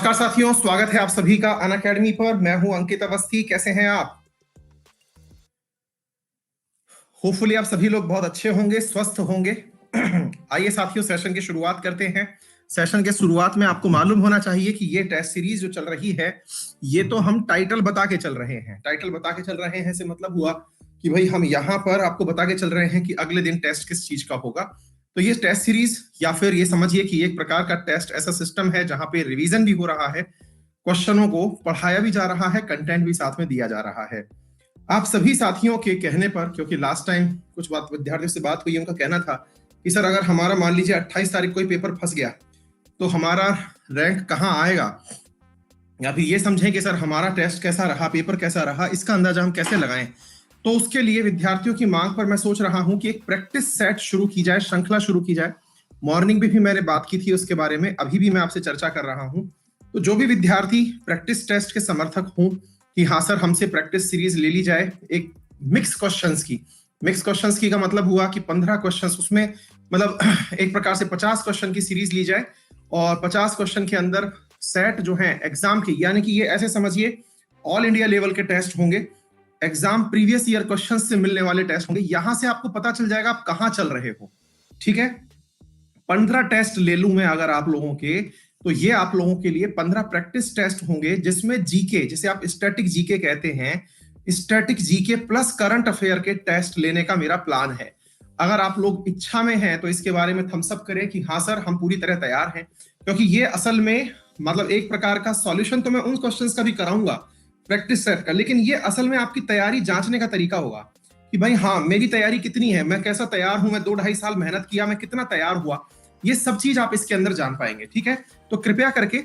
नमस्कार साथियों, स्वागत है आप सभी का अनअकैडमी पर। मैं हूं अंकित अवस्थी। कैसे हैं आप? होपफुली आप सभी लोग बहुत अच्छे होंगे, स्वस्थ होंगे। आइए साथियों, सेशन की शुरुआत करते हैं। सेशन के शुरुआत में आपको मालूम होना चाहिए कि ये टेस्ट सीरीज जो चल रही है, ये तो हम टाइटल बता के चल रहे हैं। टाइटल बता के चल रहे हैं से मतलब हुआ कि भाई हम यहाँ पर आपको बता के चल रहे हैं कि अगले दिन टेस्ट किस चीज का होगा। तो ये टेस्ट सीरीज या फिर ये समझिए कि एक प्रकार का टेस्ट ऐसा सिस्टम है जहां पे रिवीजन भी हो रहा है, क्वेश्चनों को पढ़ाया भी जा रहा है, कंटेंट भी साथ में दिया जा रहा है। आप सभी साथियों के कहने पर, क्योंकि लास्ट टाइम कुछ बात विद्यार्थियों से बात हुई, उनका कहना था कि सर अगर हमारा मान लीजिए 28 तारीख कोई पेपर फंस गया तो हमारा रैंक कहाँ आएगा, या फिर ये समझें कि सर हमारा टेस्ट कैसा रहा, पेपर कैसा रहा, इसका अंदाजा हम कैसे लगाएं। तो उसके लिए विद्यार्थियों की मांग पर मैं सोच रहा हूं कि एक प्रैक्टिस सेट शुरू की जाए, श्रृंखला शुरू की जाए। मॉर्निंग में भी मैंने बात की थी उसके बारे में, अभी भी मैं आपसे चर्चा कर रहा हूं। तो जो भी विद्यार्थी प्रैक्टिस टेस्ट के समर्थक हों कि हाँ सर हमसे प्रैक्टिस सीरीज ले ली जाए एक मिक्स क्वेश्चंस की। मिक्स क्वेश्चंस की का मतलब हुआ कि 15 क्वेश्चंस, उसमें मतलब एक प्रकार से 50 क्वेश्चन की सीरीज ली जाए और 50 क्वेश्चन के अंदर सेट जो है एग्जाम के, यानी कि ये ऐसे समझिए ऑल इंडिया लेवल के टेस्ट होंगे, एग्जाम प्रीवियस ईयर क्वेश्चन से मिलने वाले टेस्ट होंगे। यहां से आपको पता चल जाएगा आप कहां चल रहे हो। ठीक है, 15 टेस्ट ले लूं मैं अगर आप लोगों के, तो ये आप लोगों के लिए 15 प्रैक्टिस टेस्ट होंगे जिसमें जीके, जिसे आप स्टैटिक जीके कहते हैं, static GK plus current affair के टेस्ट लेने का मेरा प्लान है। अगर आप लोग इच्छा में हैं तो इसके बारे में थम्स अप करें कि हाँ सर हम पूरी तरह तैयार हैं, क्योंकि ये असल में मतलब एक प्रकार का सॉल्यूशन तो मैं उन क्वेश्चंस का भी कराऊंगा प्रैक्टिस सेट का, लेकिन ये असल में आपकी तैयारी जांचने का तरीका होगा कि भाई हाँ मेरी तैयारी कितनी है, मैं कैसा तैयार हूं, मैं 2-2.5 साल मेहनत किया, मैं कितना तैयार हुआ, ये सब चीज आप इसके अंदर जान पाएंगे। ठीक है, तो कृपया करके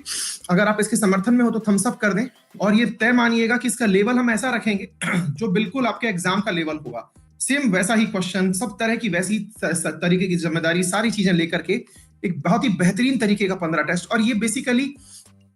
अगर आप इसके समर्थन में हो तो थम्स अप कर दें, और ये तय मानिएगा कि इसका लेवल हम ऐसा रखेंगे जो बिल्कुल आपके एग्जाम का लेवल होगा। सेम वैसा ही क्वेश्चन, सब तरह की वैसी तरीके की जिम्मेदारी, सारी चीजें लेकर के एक बहुत ही बेहतरीन तरीके का 15 टेस्ट। और ये बेसिकली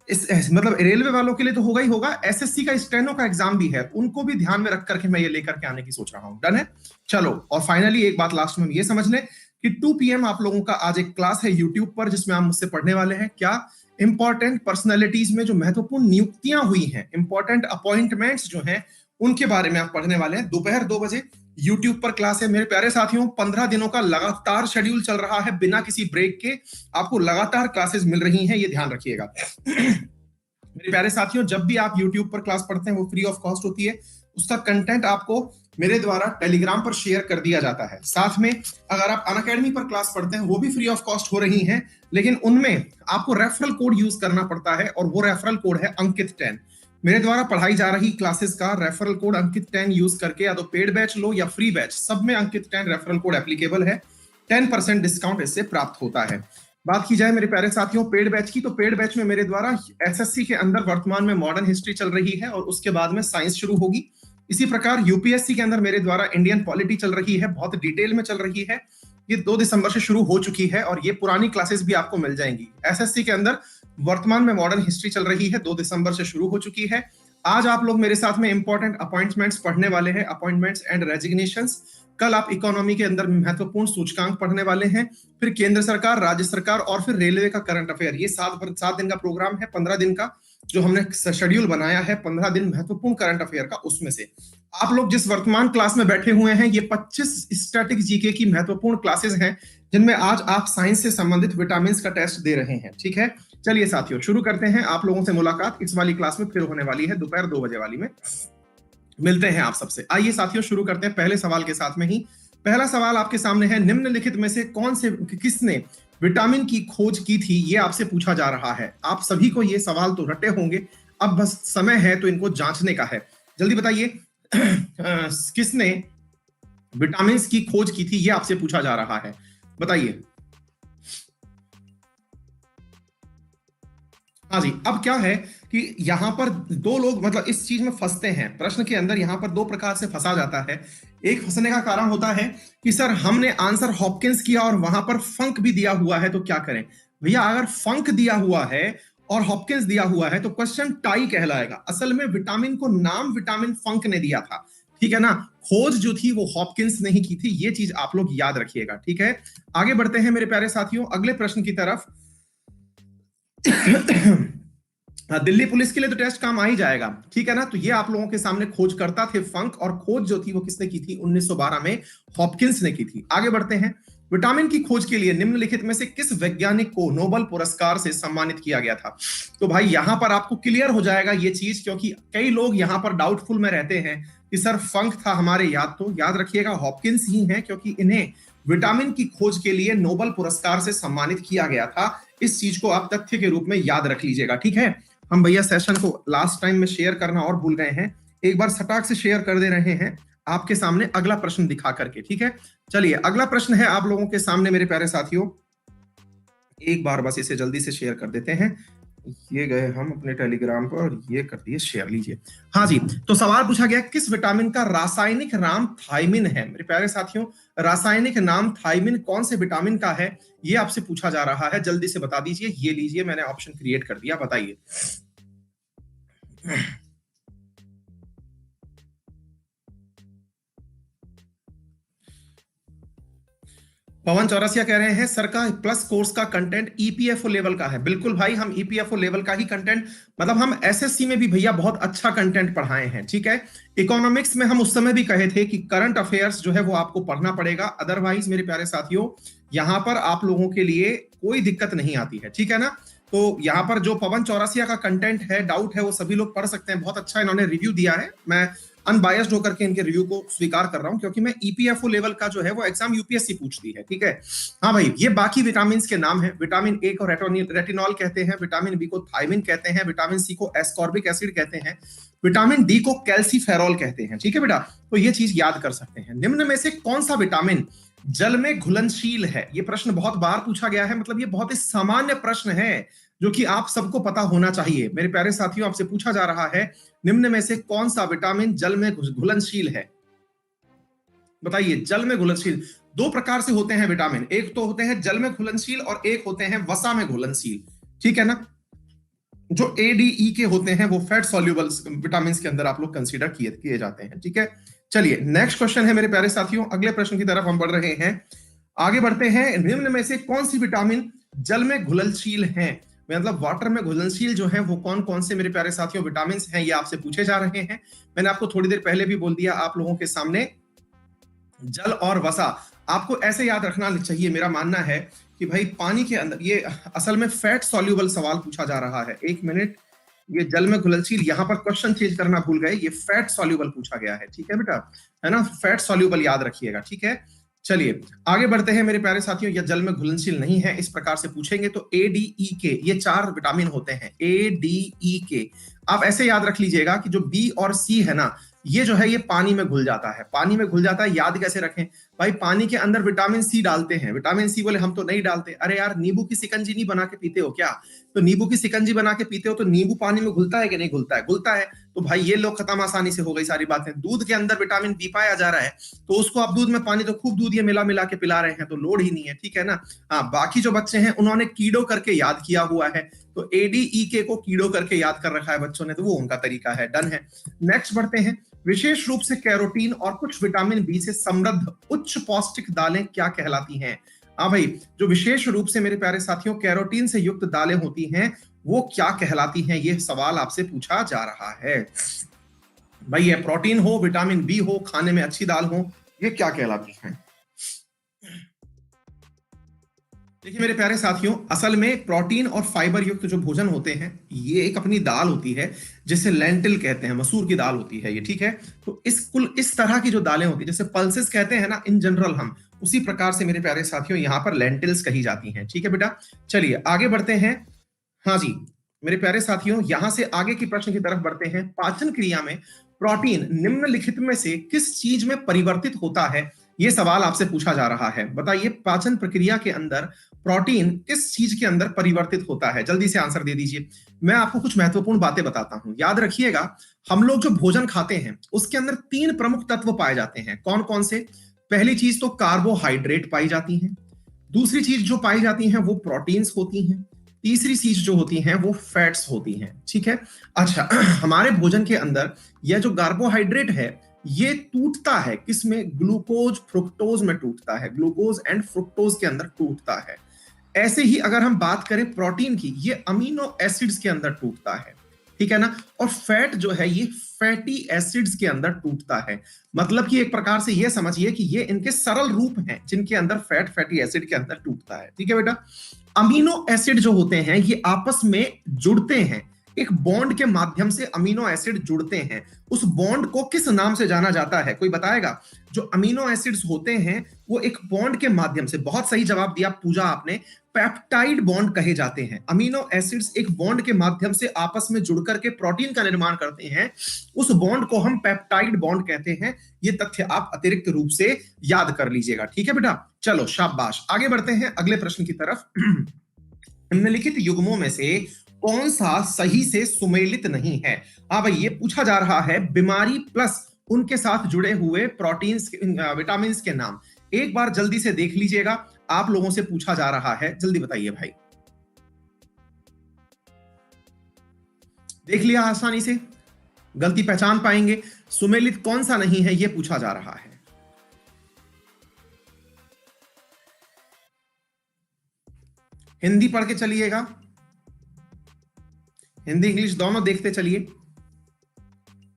मतलब रेलवे वालों के लिए तो होगा ही होगा, एसएससी का स्टेनो का एग्जाम भी है, उनको भी ध्यान में रख करके मैं ये लेकर के आने की सोच रहा हूं। डन है? चलो, और फाइनली एक बात लास्ट में ये समझ लें कि 2 PM आप लोगों का आज एक क्लास है यूट्यूब पर जिसमें आप मुझसे पढ़ने वाले हैं क्या, इंपॉर्टेंट पर्सनैलिटीज में जो महत्वपूर्ण नियुक्तियां हुई हैं, इंपॉर्टेंट अपॉइंटमेंट्स जो हैं, उनके बारे में आप पढ़ने वाले हैं। दोपहर 2 बजे यूट्यूब पर क्लास है मेरे प्यारे साथियों। 15 दिनों का लगातार शेड्यूल चल रहा है बिना किसी ब्रेक के, आपको लगातार क्लासेस मिल रही हैं, ये ध्यान रखिएगा। मेरे प्यारे साथियों, जब भी आप YouTube पर क्लास पढ़ते हैं वो फ्री ऑफ कॉस्ट होती है, उसका कंटेंट आपको मेरे द्वारा टेलीग्राम पर शेयर कर दिया जाता है। साथ में अगर आप अनअकैडमी पर क्लास पढ़ते हैं वो भी फ्री ऑफ कॉस्ट हो रही हैं, लेकिन उनमें आपको रेफरल कोड यूज करना पड़ता है, और वो रेफरल कोड है अंकित 10। मेरे द्वारा पढ़ाई जा रही क्लासेस का रेफरल कोड अंकित 10 यूज करके या तो पेड बैच लो या फ्री बैच, सब में अंकित 10 रेफरल कोड एप्लीकेबल है। 10% डिस्काउंट इससे प्राप्त होता है। बात की जाए मेरे प्यारे साथियों पेड बैच की, तो पेड बैच में मेरे द्वारा एसएससी के अंदर वर्तमान में मॉडर्न हिस्ट्री चल रही है और उसके बाद में साइंस शुरू होगी। इसी प्रकार यूपीएससी के अंदर मेरे द्वारा इंडियन पॉलिटी चल रही है, बहुत डिटेल में चल रही है। ये 2 दिसंबर से शुरू हो चुकी है और ये पुरानी क्लासेस भी आपको मिल जाएंगी। एसएससी के अंदर वर्तमान में मॉडर्न हिस्ट्री चल रही है, 2 दिसंबर से शुरू हो चुकी है। आज आप लोग मेरे साथ में इंपॉर्टेंट अपॉइंटमेंट्स पढ़ने वाले हैं, अपॉइंटमेंट्स एंड रेजिग्नेशंस। कल आप इकोनॉमी के अंदर महत्वपूर्ण सूचकांक पढ़ने वाले हैं, फिर केंद्र सरकार, राज्य सरकार और फिर रेलवे का करंट अफेयर। ये 7 दिन का प्रोग्राम है, 15 दिन का जो हमने शेड्यूल बनाया है, 15 दिन महत्वपूर्ण करंट अफेयर का। उसमें से आप लोग जिस वर्तमान क्लास में बैठे हुए हैं, ये 25 स्टैटिक जीके की महत्वपूर्ण क्लासेस हैं जिनमें आज आप साइंस से संबंधित विटामिन का टेस्ट दे रहे हैं। ठीक है, चलिए साथियों शुरू करते हैं। आप लोगों से मुलाकात इस वाली क्लास में फिर होने वाली है, दोपहर 2 बजे वाली में मिलते हैं आप सबसे। आइए साथियों शुरू करते हैं पहले सवाल के साथ में ही। पहला सवाल आपके सामने है, निम्नलिखित में से कौन से किसने विटामिन की खोज की थी, ये आपसे पूछा जा रहा है। आप सभी को ये सवाल तो रटे होंगे, अब बस समय है तो इनको जांचने का है। जल्दी बताइए किसने विटामिन की खोज की थी, ये आपसे पूछा जा रहा है, बताइए। हाँ जी, अब क्या है कि यहां पर 2 लोग मतलब इस चीज में फंसते हैं, प्रश्न के अंदर यहां पर 2 प्रकार से फंसा जाता है। एक फंसने का कारण होता है कि सर हमने आंसर हॉपकिंस किया और वहां पर फंक भी दिया हुआ है तो क्या करें। भैया अगर फंक दिया हुआ है और हॉपकिंस दिया हुआ है तो क्वेश्चन टाई कहलाएगा। असल में विटामिन को नाम विटामिन फंक ने दिया था, ठीक है ना, खोज जो थी वो हॉपकिंस ने ही की थी, ये चीज आप लोग याद रखिएगा। ठीक है, आगे बढ़ते हैं मेरे प्यारे साथियों अगले प्रश्न की तरफ। हाँ, दिल्ली पुलिस के लिए तो टेस्ट काम आ ही जाएगा, ठीक है ना। तो ये आप लोगों के सामने खोजकर्ता थे फंक, और खोज जो थी वो किसने की थी? 1912 में हॉपकिंस ने की थी। आगे बढ़ते हैं। विटामिन की खोज के लिए निम्नलिखित में से किस वैज्ञानिक को नोबेल पुरस्कार से सम्मानित किया गया था? तो भाई यहां पर आपको क्लियर हो जाएगा ये चीज, क्योंकि कई लोग यहां पर डाउटफुल में रहते हैं कि सर फंक था हमारे, याद रखिएगा हॉपकिंस ही है, क्योंकि इन्हें विटामिन की खोज के लिए नोबेल पुरस्कार से सम्मानित किया गया था। इस चीज को आप तथ्य के रूप में याद रख लीजिएगा, ठीक है। हम भैया सेशन को लास्ट टाइम में शेयर करना और भूल गए हैं, एक बार सटाक से शेयर कर दे रहे हैं आपके सामने अगला प्रश्न दिखा करके, ठीक है। चलिए अगला प्रश्न है आप लोगों के सामने मेरे प्यारे साथियों, एक बार बस इसे जल्दी से शेयर कर देते हैं। ये गए हम अपने टेलीग्राम पर और ये कर दिए शेयर, लीजिए। हाँ जी, तो सवाल पूछा गया किस विटामिन का रासायनिक नाम थायमिन है? मेरे प्यारे साथियों, रासायनिक नाम थायमिन कौन से विटामिन का है ये आपसे पूछा जा रहा है, जल्दी से बता दीजिए। ये लीजिए, मैंने ऑप्शन क्रिएट कर दिया, बताइए। पवन चौरसिया कह रहे हैं सर का प्लस कोर्स का कंटेंट ईपीएफओ लेवल का है। बिल्कुल भाई, हम ईपीएफओ लेवल का ही कंटेंट, मतलब हम एसएससी में भी भैया बहुत अच्छा कंटेंट पढ़ाए हैं, ठीक है। इकोनॉमिक्स में हम उस समय भी कहे थे कि करंट अफेयर्स जो है वो आपको पढ़ना पड़ेगा, अदरवाइज मेरे प्यारे साथियों यहां पर आप लोगों के लिए कोई दिक्कत नहीं आती है, ठीक है ना। तो यहाँ पर जो पवन चौरसिया का कंटेंट है, डाउट है, वो सभी लोग पढ़ सकते हैं, बहुत अच्छा इन्होंने रिव्यू दिया है। मैं अनबायस्ड होकर के इनके रिव्यू को स्वीकार कर रहा हूं, क्योंकि मैं ईपीएफओ लेवल का जो है वो एग्जाम यूपीएससी पूछती है, ठीक है। हाँ भाई, ये बाकी विटामिन के नाम है। विटामिन ए को रेटिनॉल कहते हैं, विटामिन बी को थायमिन कहते हैं, विटामिन सी को एस्कॉर्बिक एसिड कहते हैं, विटामिन डी को कैल्सीफेरॉल कहते हैं, ठीक है बेटा। तो ये चीज याद कर सकते हैं। निम्न में से कौन सा विटामिन जल में घुलनशील है? ये प्रश्न बहुत बार पूछा गया है, मतलब ये बहुत ही सामान्य प्रश्न है जो कि आप सबको पता होना चाहिए। मेरे प्यारे साथियों, आपसे पूछा जा रहा है निम्न में से कौन सा विटामिन जल में घुलनशील है? बताइए। जल में घुलनशील दो प्रकार से होते हैं विटामिन, एक तो होते हैं जल में घुलनशील और एक होते हैं वसा में घुलनशील, ठीक है ना। जो एडीई के होते हैं वो फैट सॉल्युबल विटामिन के अंदर आप लोग कंसीडर किए जाते हैं, ठीक है। चलिए नेक्स्ट क्वेश्चन है मेरे प्यारे साथियों, अगले प्रश्न की तरफ हम बढ़ रहे हैं। आगे बढ़ते हैं। निम्न में से कौन सी विटामिन जल में घुलनशील हैं? मतलब वाटर में घुलनशील जो है वो कौन कौन से मेरे प्यारे साथियों विटामिन हैं, ये आपसे पूछे जा रहे हैं। मैंने आपको थोड़ी देर पहले भी बोल दिया आप लोगों के सामने, जल और वसा आपको ऐसे याद रखना चाहिए। मेरा मानना है कि भाई पानी के अंदर, ये असल में फैट सॉल्युबल सवाल पूछा जा रहा है। एक मिनट, ये जल में घुलनशील, यहाँ पर क्वेश्चन चेंज करना भूल गए, ये फैट सॉल्युबल पूछा गया है, ठीक है बेटा, है ना। फैट सॉल्युबल याद रखिएगा, ठीक है। चलिए आगे बढ़ते हैं मेरे प्यारे साथियों। यह जल में घुलनशील नहीं है, इस प्रकार से पूछेंगे तो ए डी ई के, ये 4 विटामिन होते हैं, ए डी ई के। आप ऐसे याद रख लीजिएगा कि जो बी और सी है ना, ये जो है ये पानी में घुल जाता है, पानी में घुल जाता है। याद कैसे रखें भाई, पानी के अंदर विटामिन सी डालते हैं। विटामिन सी बोले हम तो नहीं डालते, अरे यार नींबू की शिकंजी नहीं बना के पीते हो क्या? तो नींबू की शिकंजी बना के पीते हो तो नींबू पानी में घुलता है कि नहीं घुलता है? घुलता है। तो भाई ये लोग खत्म, आसानी से हो गई सारी बातें। दूध के अंदर विटामिन बी पाया जा रहा है, तो उसको आप दूध में पानी तो खूब दूध ये मिला मिला के पिला रहे हैं, तो लोड ही नहीं है, ठीक है ना। हाँ, बाकी जो बच्चे हैं उन्होंने कीड़ो करके याद किया हुआ है, तो एडीई के को कीड़ो करके याद कर रखा है बच्चों ने, तो वो उनका तरीका है, डन है। नेक्स्ट बढ़ते हैं। विशेष रूप से कैरोटीन और कुछ विटामिन बी से समृद्ध उच्च पौष्टिक दालें क्या कहलाती हैं? हाँ भाई, जो विशेष रूप से मेरे प्यारे साथियों कैरोटीन से युक्त दालें होती हैं वो क्या कहलाती हैं? ये सवाल आपसे पूछा जा रहा है भाई। ये प्रोटीन हो, विटामिन बी हो, खाने में अच्छी दाल हो, ये क्या कहलाती हैं? देखिए मेरे प्यारे साथियों, असल में प्रोटीन और फाइबर युक्त जो भोजन होते हैं, ये एक अपनी दाल होती है जिसे लेंटिल कहते हैं, मसूर की दाल होती है ये, ठीक है। तो इस तरह की जो दालें होती है, जैसे पल्सेस कहते हैं ना इन जनरल हम, उसी प्रकार से मेरे प्यारे साथियों यहाँ पर लेंटिल्स कही जाती हैं, ठीक है बेटा। चलिए आगे बढ़ते हैं। हाँ जी मेरे प्यारे साथियों, यहां से आगे की प्रश्न की तरफ बढ़ते हैं। पाचन क्रिया में प्रोटीन निम्नलिखित में से किस चीज में परिवर्तित होता है? यह सवाल आपसे पूछा जा रहा है। बताइए, पाचन प्रक्रिया के अंदर प्रोटीन किस चीज के अंदर परिवर्तित होता है? जल्दी से आंसर दे दीजिए। मैं आपको कुछ महत्वपूर्ण बातें बताता हूं, याद रखिएगा। हम लोग जो भोजन खाते हैं उसके अंदर 3 प्रमुख तत्व पाए जाते हैं। कौन कौन से? पहली चीज तो कार्बोहाइड्रेट पाई जाती है, दूसरी चीज जो पाई जाती है वो प्रोटीन्स होती हैं, तीसरी चीज जो होती हैं वो फैट्स होती हैं, ठीक है। अच्छा, हमारे भोजन के अंदर यह जो कार्बोहाइड्रेट है ये टूटता है किसमें? ग्लूकोज फ्रुक्टोज में टूटता है, ग्लूकोज एंड फ्रुक्टोज के अंदर टूटता है। ऐसे ही अगर हम बात करें प्रोटीन की, ये अमीनो एसिड्स के अंदर टूटता है, ठीक है ना। और फैट जो है ये फैटी एसिड्स के अंदर टूटता है। मतलब कि एक प्रकार से ये समझिए कि ये इनके सरल रूप हैं जिनके अंदर फैट फैटी एसिड के अंदर टूटता है, ठीक है बेटा। अमीनो एसिड जो होते हैं ये आपस में जुड़ते हैं, एक बॉन्ड के माध्यम से अमीनो एसिड जुड़ते हैं। उस बॉन्ड को किस नाम से जाना जाता है, कोई बताएगा? जो अमीनो एसिड्स होते हैं वो एक बॉन्ड के माध्यम से, बहुत सही जवाब दिया पूजा आपने, पेप्टाइड बॉन्ड कहे जाते हैं। अमीनो एसिड्स एक बॉन्ड के माध्यम से आपस में जुड़कर के प्रोटीन का निर्माण करते हैं, उस बॉन्ड को हम पेप्टाइड बॉन्ड कहते हैं। ये तथ्य आप अतिरिक्त रूप से याद कर लीजिएगा, ठीक है बेटा। चलो शाबाश, आगे बढ़ते हैं अगले प्रश्न की तरफ। निम्नलिखित युग्मों में से कौन सा सही से सुमेलित नहीं है? हाँ भाई, ये पूछा जा रहा है बीमारी प्लस उनके साथ जुड़े हुए प्रोटीन्स, विटामिन के नाम। एक बार जल्दी से देख लीजिएगा, आप लोगों से पूछा जा रहा है, जल्दी बताइए भाई। देख लिया आसानी से, गलती पहचान पाएंगे। सुमेलित कौन सा नहीं है ये पूछा जा रहा है। हिंदी पढ़ के चलिएगा, हिंदी इंग्लिश दोनों देखते चलिए।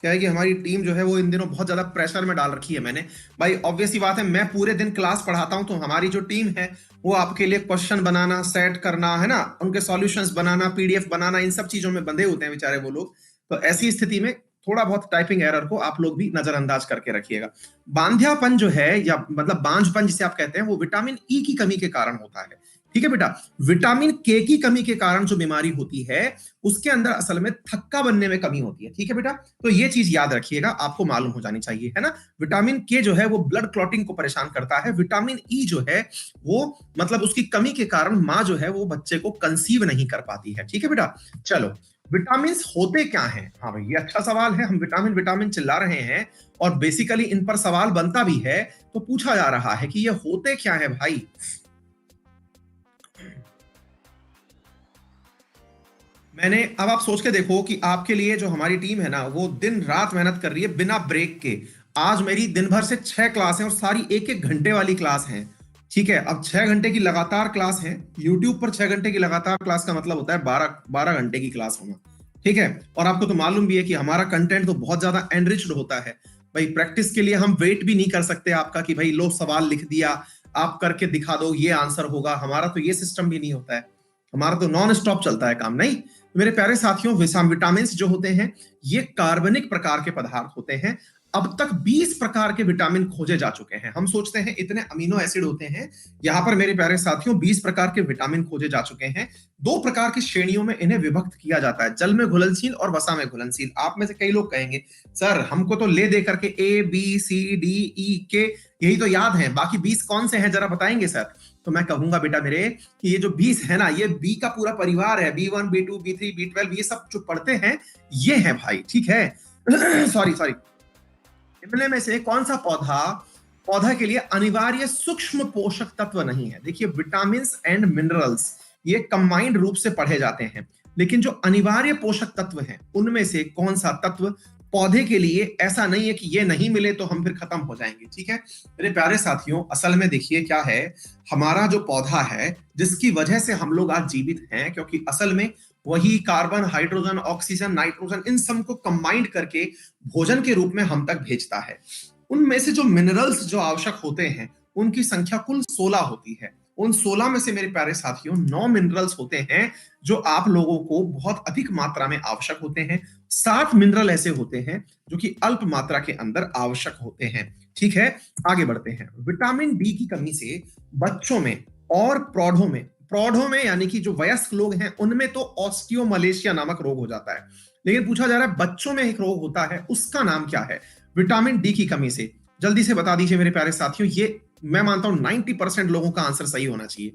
क्या है कि हमारी टीम जो है वो इन दिनों बहुत ज्यादा प्रेशर में डाल रखी है मैंने। भाई ऑब्वियस सी बात है, मैं पूरे दिन क्लास पढ़ाता हूं तो हमारी जो टीम है वो आपके लिए क्वेश्चन बनाना, सेट करना, है ना, उनके सॉल्यूशंस बनाना, पीडीएफ बनाना, इन सब चीजों में बंधे होते हैं बेचारे वो लोग। तो ऐसी स्थिति में थोड़ा बहुत टाइपिंग एरर को आप लोग भी नजरअंदाज करके रखिएगा। बांध्यापन जो है, या मतलब बांझपन जिसे आप कहते हैं, वो विटामिन ई की कमी के कारण होता है, ठीक है बेटा। विटामिन के की कमी के कारण जो बीमारी होती है उसके अंदर असल में थक्का बनने में कमी होती है, ठीक है बेटा। तो ये चीज याद रखिएगा, आपको मालूम हो जानी चाहिए, है ना। विटामिन के जो है वो ब्लड क्लॉटिंग को परेशान करता है। विटामिन ई जो है वो मतलब उसकी कमी के कारण मां जो है वो बच्चे को कंसीव नहीं कर पाती है, ठीक है बेटा। चलो, विटामिन होते क्या हैं? हाँ भाई, ये अच्छा सवाल है। हम विटामिन विटामिन चिल्ला रहे हैं और बेसिकली इन पर सवाल बनता भी है, तो पूछा जा रहा है कि ये होते क्या है भाई। मैंने, अब आप सोच के देखो कि आपके लिए जो हमारी टीम है ना वो दिन रात मेहनत कर रही है बिना ब्रेक के। आज मेरी दिन भर से 6 क्लास है और सारी एक एक घंटे वाली क्लास है, ठीक है। अब 6 घंटे की लगातार क्लास है, यूट्यूब पर 6 घंटे की लगातार क्लास का मतलब होता है 12 घंटे की क्लास होना, ठीक है। और आपको तो मालूम भी है कि हमारा कंटेंट तो बहुत ज्यादा एनरिच्ड होता है भाई। प्रैक्टिस के लिए हम वेट भी नहीं कर सकते आपका कि भाई लो सवाल लिख दिया, आप करके दिखा दो ये आंसर होगा। हमारा तो ये सिस्टम भी नहीं होता है, हमारा तो नॉन स्टॉप चलता है काम, नहीं। मेरे प्यारे साथियों, विटामिन जो होते हैं ये कार्बनिक प्रकार के पदार्थ होते हैं। अब तक 20 प्रकार के विटामिन खोजे जा चुके हैं। हम सोचते हैं इतने अमीनो एसिड होते हैं, यहां पर मेरे प्यारे साथियों 20 प्रकार के विटामिन खोजे जा चुके हैं। 2 प्रकार की श्रेणियों में इन्हें विभक्त किया जाता है, जल में घुलनशील और वसा में घुलनशील। आप में से कई लोग कहेंगे सर हमको तो ले दे करके A B C D E के यही तो याद है, बाकी 20 कौन से हैं जरा बताएंगे सर। तो मैं कहूंगा बेटा मेरे कि ये जो 20 है ना, ये बी का पूरा परिवार है। B1 B2 B3 B12 ये सब जो पढ़ते हैं ये है भाई, ठीक है। सॉरी इनमें में से कौन सा पौधा के लिए अनिवार्य सूक्ष्म पोषक तत्व नहीं है? देखिए, विटामिन एंड मिनरल्स ये कंबाइंड रूप से पढ़े जाते हैं, लेकिन जो अनिवार्य पोषक तत्व हैं उनमें से कौन सा तत्व पौधे के लिए ऐसा नहीं है कि ये नहीं मिले तो हम फिर खत्म हो जाएंगे, ठीक है। मेरे प्यारे साथियों, असल में देखिए क्या है, हमारा जो पौधा है जिसकी वजह से हम लोग आज जीवित हैं, क्योंकि असल में वही carbon, hydrogen, oxygen, nitrogen in सब को कंबाइंड करके भोजन के रूप में हम तक भेजता है। उनमें से जो मिनरल्स जो आवश्यक होते हैं उनकी संख्या कुल 16 होती है। उन 16 में से मेरे प्यारे साथियों 9 मिनरल्स होते हैं जो आप लोगों को बहुत अधिक मात्रा में आवश्यक होते हैं। 7 मिनरल ऐसे होते हैं जो कि अल्प मात्रा के अंदर आवश्यक होते हैं, ठीक है। आगे बढ़ते हैं। विटामिन डी की कमी से बच्चों में और प्रौढ़ों में यानी कि जो वयस्क लोग हैं उनमें तो ऑस्टियोमलेशिया नामक रोग हो जाता है, लेकिन पूछा जा रहा है बच्चों में एक रोग होता है, उसका नाम क्या है? विटामिन डी की कमी से जल्दी से बता दीजिए मेरे प्यारे साथियों। ये मैं मानता हूं 90% लोगों का आंसर सही होना चाहिए।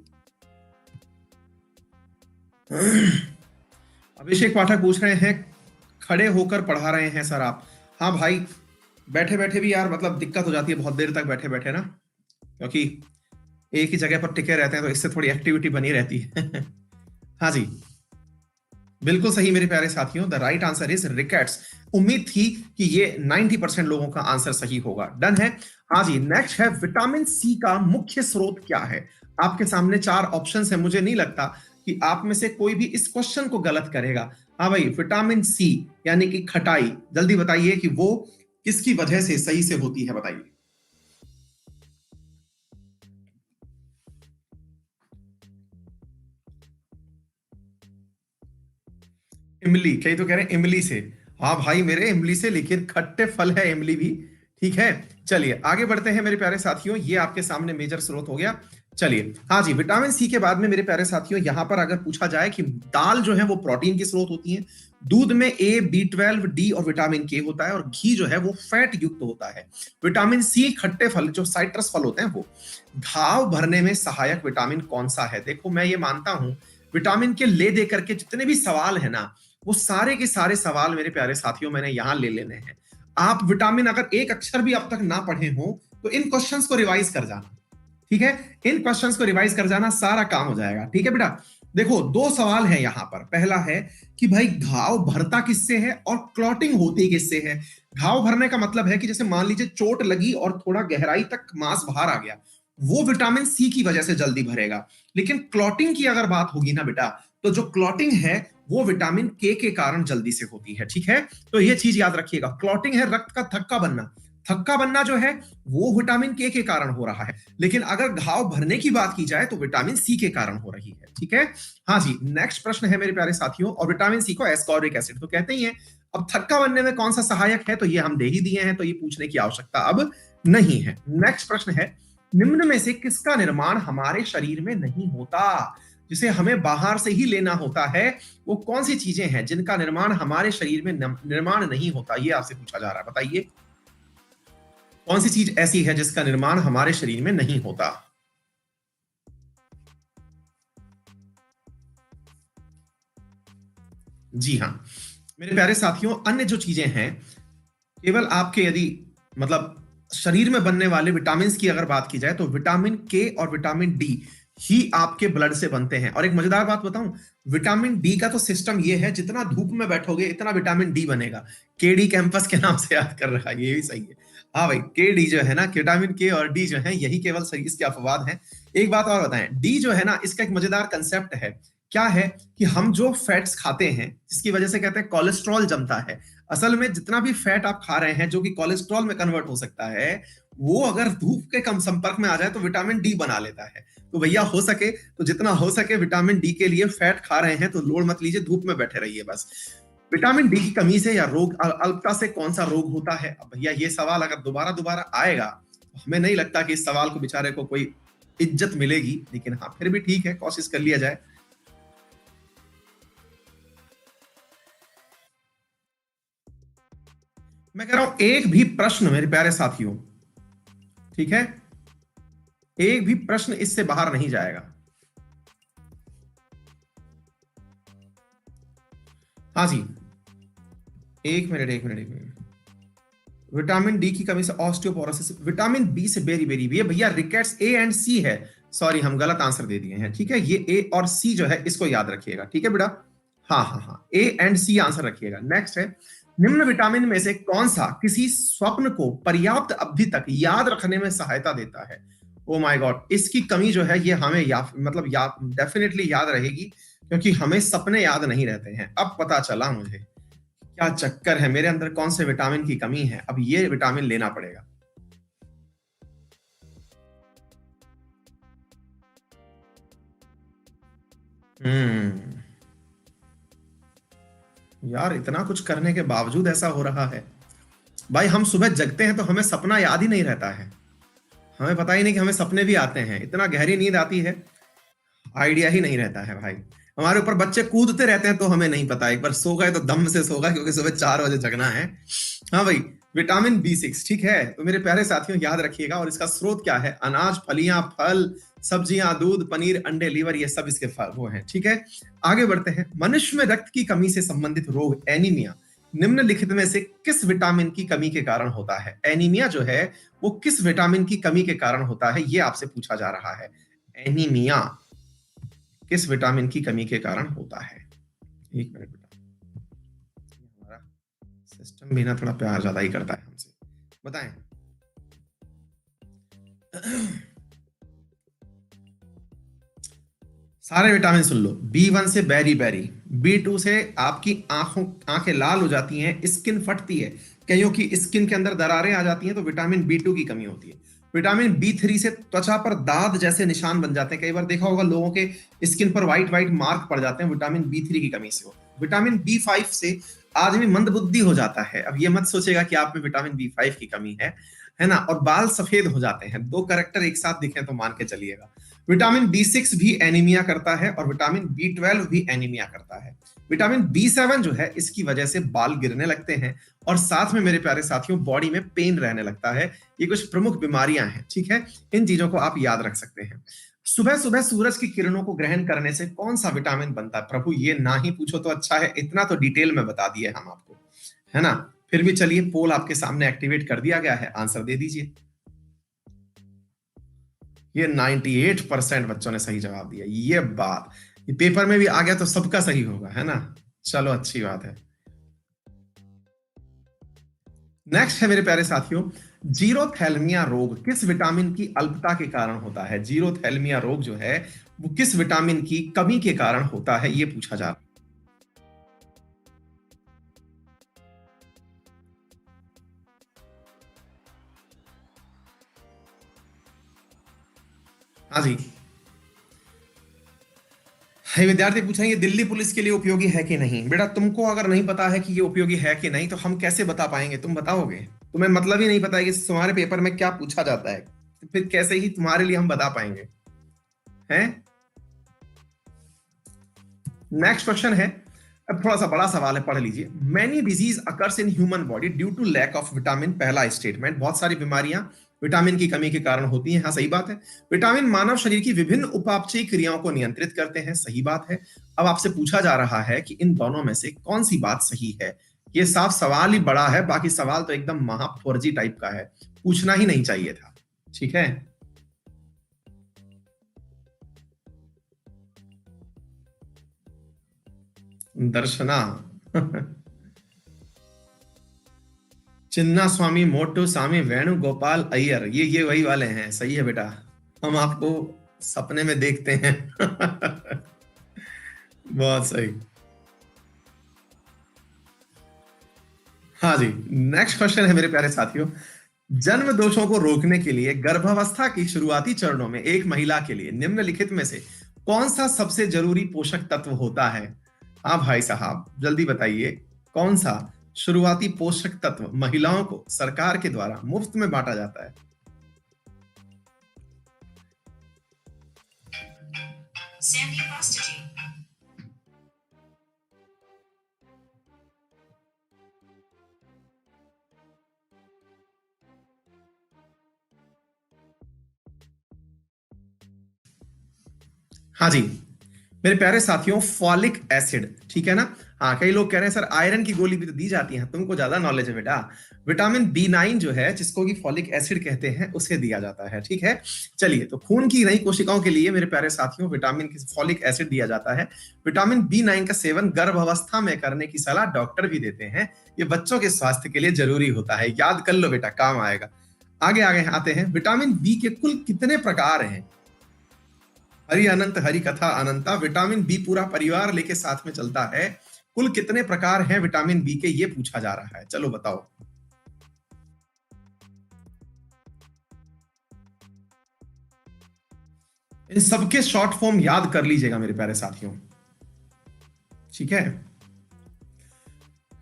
अभिषेक पाठक पूछ रहे हैं खड़े होकर पढ़ा रहे हैं सर आप? हाँ भाई, बैठे बैठे भी यार मतलब दिक्कत हो जाती है बहुत देर तक बैठे बैठे ना, क्योंकि एक ही जगह पर टिके रहते हैं तो इससे थोड़ी एक्टिविटी बनी रहती है। हाँ जी, बिल्कुल सही मेरे प्यारे साथियों, the right answer is rickets. उम्मीद थी कि ये 90% लोगों का आंसर सही होगा। डन है। हाँ जी, नेक्स्ट है विटामिन सी का मुख्य स्रोत क्या है? आपके सामने 4 ऑप्शंस हैं, मुझे नहीं लगता कि आप में से कोई भी इस क्वेश्चन को गलत करेगा। हाँ भाई, विटामिन सी यानी कि खटाई, जल्दी बताइए कि वो किसकी वजह से सही से होती है, बताइए। इमली, कई तो कह रहे हैं इमली से। हाँ भाई मेरे, इमली से, लेकिन खट्टे फल है इमली भी। ठीक है, चलिए आगे बढ़ते हैं मेरे प्यारे साथियों, ये आपके सामने मेजर स्रोत हो गया। चलिए, हाँ जी, विटामिन सी के बाद में मेरे प्यारे साथियों यहां पर अगर पूछा जाए कि दाल जो है वो प्रोटीन की स्रोत होती है, दूध में ए, बी 12, डी और विटामिन के होता है, और घी जो है वो फैट युक्त होता है। विटामिन सी खट्टे फल जो साइट्रस फल होते हैं वो। घाव भरने में सहायक विटामिन कौन सा है? देखो मैं ये मानता हूं, विटामिन के ले दे करके जितने भी सवाल है ना, वो सारे के सारे सवाल मेरे प्यारे साथियों मैंने यहां ले लेने हैं। आप विटामिन अगर एक अक्षर भी अब तक ना पढ़े हो तो इन क्वेश्चंस को रिवाइज कर जाना। ठीक है, इन क्वेश्चंस को रिवाइज कर जाना, सारा काम हो जाएगा। ठीक है बेटा, देखो 2 सवाल है यहां पर। पहला है कि भाई घाव भरता किससे है और क्लॉटिंग होती किससे है। घाव भरने का मतलब है कि जैसे मान लीजिए चोट लगी और थोड़ा गहराई तक मांस बाहर आ गया, वो विटामिन सी की वजह से जल्दी भरेगा। लेकिन क्लॉटिंग की अगर बात होगी ना बेटा, तो जो क्लॉटिंग है वो विटामिन के कारण जल्दी से होती है। ठीक है, तो ये चीज याद रखिएगा, क्लॉटिंग है रक्त का थक्का बनना। थक्का बनना जो है वो विटामिन के कारण हो रहा है, लेकिन अगर घाव भरने की बात की जाए तो विटामिन सी के कारण हो रही है। ठीक है, हाँ जी, नेक्स्ट प्रश्न है मेरे प्यारे साथियों, और विटामिन सी को एस्कॉर्बिक एसिड तो कहते ही है। अब थक्का बनने में कौन सा सहायक है, तो ये हम दे ही दिए हैं, तो ये पूछने की आवश्यकता अब नहीं है। नेक्स्ट प्रश्न है, निम्न में से किसका निर्माण हमारे शरीर में नहीं होता, जिसे हमें बाहर से ही लेना होता है? वो कौन सी चीजें हैं जिनका निर्माण हमारे शरीर में निर्माण नहीं होता, ये आपसे पूछा जा रहा है, बताइए कौन सी चीज ऐसी है जिसका निर्माण हमारे शरीर में नहीं होता। जी हाँ मेरे प्यारे साथियों, अन्य जो चीजें हैं, केवल आपके यदि मतलब शरीर में बनने वाले विटामिन की अगर बात की जाए तो विटामिन के और विटामिन डी ही आपके ब्लड से बनते हैं। और एक मजेदार बात बताऊं, विटामिन डी का तो सिस्टम ये है, जितना धूप में बैठोगे इतना विटामिन डी बनेगा। केडी कैंपस के नाम से याद कर रखा है, ये भी सही है। हाँ भाई, के डी जो है ना, विटामिन के और डी जो है, यही केवल शरीर के अपवाद हैं। एक बात और बताएं, डी जो है ना, इसका एक मजेदार कंसेप्ट है। क्या है कि हम जो फैट्स खाते हैं जिसकी वजह से कहते हैं कोलेस्ट्रॉल जमता है, असल में जितना भी फैट आप खा रहे हैं जो कि कोलेस्ट्रॉल में कन्वर्ट हो सकता है, वो अगर धूप के कम संपर्क में आ जाए तो विटामिन डी बना लेता है। तो भैया हो सके तो जितना हो सके विटामिन डी के लिए फैट खा रहे हैं तो लोड मत लीजिए, धूप में बैठे रहिए बस। विटामिन डी की कमी से या रोग अल्पता से कौन सा रोग होता है? अब भैया ये सवाल अगर दोबारा दोबारा आएगा तो हमें नहीं लगता कि इस सवाल को बेचारे को कोई इज्जत मिलेगी, लेकिन हाँ फिर भी ठीक है, कोशिश कर लिया जाए। मैं कह रहा हूं एक भी प्रश्न मेरे प्यारे साथियों, ठीक है, एक भी प्रश्न इससे बाहर नहीं जाएगा। हाँ जी, एक मिनट एक मिनट एक मिनट। विटामिन डी की कमी से ऑस्टियोपोरोसिस, विटामिन बी से बेरी बेरी भी है भैया, रिकेट्स ए एंड सी है। सॉरी, हम गलत आंसर दे दिए हैं। ठीक है, ये ए और सी जो है इसको याद रखिएगा। ठीक है बेटा, हाँ हाँ हाँ, ए एंड सी आंसर रखिएगा। नेक्स्ट है, निम्न विटामिन में से कौन सा किसी स्वप्न को पर्याप्त अवधि तक याद रखने में सहायता देता है? ओ माय गॉड, इसकी कमी जो है ये हमें मतलब याद डेफिनेटली याद रहेगी, क्योंकि हमें सपने याद नहीं रहते हैं। अब पता चला मुझे क्या चक्कर है, मेरे अंदर कौन से विटामिन की कमी है, अब ये विटामिन लेना पड़ेगा। हम्म, यार इतना कुछ करने के बावजूद ऐसा हो रहा है। भाई हम सुबह जगते हैं तो हमें सपना याद ही नहीं रहता है, हमें पता ही नहीं कि हमें सपने भी आते हैं, इतना गहरी नींद आती है, आइडिया ही नहीं रहता है भाई। हमारे ऊपर बच्चे कूदते रहते हैं तो हमें नहीं पता, एक बार सो गए तो दम से सो गए, क्योंकि सुबह 4 बजे जगना है। हाँ भाई, विटामिन बी 6, ठीक है, तो मेरे प्यारे साथियों याद रखिएगा, और इसका स्रोत क्या है? अनाज, फलियां, फल, सब्जियां, दूध, पनीर, अंडे, लीवर, ये सब इसके फल वो हैं। ठीक है, आगे बढ़ते हैं। मनुष्य में रक्त की कमी से संबंधित रोग एनीमिया निम्नलिखित में से किस विटामिन की कमी के कारण होता है? एनीमिया जो है वो किस विटामिन की कमी के कारण होता है, ये आपसे पूछा जा रहा है। एनीमिया किस विटामिन की कमी के कारण होता है? एक मिनट बेटा, हमारा सिस्टम भी ना थोड़ा प्यार ज्यादा ही करता है हमसे, बताएं। सारे विटामिन सुन लो। B1 से बेरी बेरी, B2 से आपकी आंखें लाल हो जाती हैं, स्किन फटती है, कईयों की स्किन के अंदर दरारें आ जाती हैं, तो विटामिन B2 की कमी होती है। विटामिन B3 से त्वचा पर दाद जैसे निशान बन जाते हैं, कई बार देखा होगा लोगों के स्किन पर व्हाइट व्हाइट मार्क पड़ जाते हैं, विटामिन B3 की कमी से होते हैं। विटामिन B5 से आदमी मंदबुद्धि हो जाता है। अब ये मत सोचेगा कि आप में विटामिन B5 की कमी है ना, और बाल सफेद हो जाते हैं। दो करेक्टर एक साथ दिखे तो मान के चलिएगा। विटामिन B6 भी एनीमिया करता है और विटामिन B12 भी एनीमिया करता है। विटामिन B7 जो है इसकी वजह से बाल गिरने लगते हैं और साथ में मेरे प्यारे साथियों बॉडी में पेन रहने लगता है। ये कुछ प्रमुख बीमारियां हैं, ठीक है। इन चीजों को आप याद रख सकते हैं। सुबह सुबह सूरज की किरणों को ग्रहण करने से कौन सा विटामिन बनता है? प्रभु ये ना ही पूछो तो अच्छा है, इतना तो डिटेल में बता दिए हम आपको, है ना। फिर भी चलिए, पोल आपके सामने एक्टिवेट कर दिया गया है, आंसर दे दीजिए। ये 98% बच्चों ने सही जवाब दिया। ये बात ये पेपर में भी आ गया तो सबका सही होगा, है ना। चलो अच्छी बात है। नेक्स्ट है मेरे प्यारे साथियों, जीरोथैल्मिया रोग किस विटामिन की अल्पता के कारण होता है? जीरोथैल्मिया रोग जो है वो किस विटामिन की कमी के कारण होता है, ये पूछा जा रहा है। हाँ जी। है विद्यार्थी पूछेंगे दिल्ली पुलिस के लिए उपयोगी है कि नहीं? बेटा तुमको अगर नहीं पता है कि ये उपयोगी है कि नहीं तो हम कैसे बता पाएंगे? तुम बताओगे? तुम्हें मतलब ही नहीं पता है कि तुम्हारे पेपर में क्या पूछा जाता है, तो फिर कैसे ही तुम्हारे लिए हम बता पाएंगे? हैं? नेक्स्ट क्वेश्चन है, अब थोड़ा सा बड़ा सवाल है, पढ़ लीजिए। Many disease occurs in human body due to lack of vitamin. पहला स्टेटमेंट, बहुत सारी बीमारियां विटामिन की कमी के कारण होती हैं। हाँ सही बात है। विटामिन मानव शरीर की विभिन्न उपापचयी क्रियाओं को नियंत्रित करते हैं। सही बात है। अब आपसे पूछा जा रहा है कि इन दोनों में से कौन सी बात सही है? ये साफ सवाल ही बड़ा है, बाकी सवाल तो एकदम महा फर्जी टाइप का है, पूछना ही नहीं चाहिए था। ठीक है। दर्शना चिन्ना स्वामी, मोटू स्वामी, वेणुगोपाल अय्यर, ये वही वाले हैं। सही है बेटा, हम आपको सपने में देखते हैं। बहुत सही। हाँ जी। नेक्स्ट क्वेश्चन है मेरे प्यारे साथियों, जन्म दोषों को रोकने के लिए गर्भावस्था की शुरुआती चरणों में एक महिला के लिए निम्नलिखित में से कौन सा सबसे जरूरी पोषक तत्व होता है? हाँ भाई साहब जल्दी बताइए, कौन सा शुरुआती पोषक तत्व महिलाओं को सरकार के द्वारा मुफ्त में बांटा जाता है? हाँ जी मेरे प्यारे साथियों, फॉलिक एसिड, ठीक है ना। हाँ कई लोग कह रहे हैं सर आयरन की गोली भी तो दी जाती है, तुमको ज्यादा नॉलेज है बेटा। विटामिन B9 जो है, जिसको कि फॉलिक एसिड कहते हैं, उसे दिया जाता है, ठीक है। चलिए, तो खून की नई कोशिकाओं के लिए मेरे प्यारे साथियों विटामिन फॉलिक एसिड दिया जाता है। विटामिन B9 का सेवन गर्भावस्था में करने की सलाह डॉक्टर भी देते हैं। ये बच्चों के स्वास्थ्य के लिए जरूरी होता है, याद कर लो बेटा, काम आएगा। आगे आगे आते हैं, विटामिन बी के कुल कितने प्रकार हैं? हरि अनंत हरि कथा अनंता, विटामिन बी पूरा परिवार लेके साथ में चलता है। कुल कितने प्रकार हैं विटामिन बी के, ये पूछा जा रहा है, चलो बताओ। इन सबके शॉर्ट फॉर्म याद कर लीजिएगा मेरे प्यारे साथियों, ठीक है।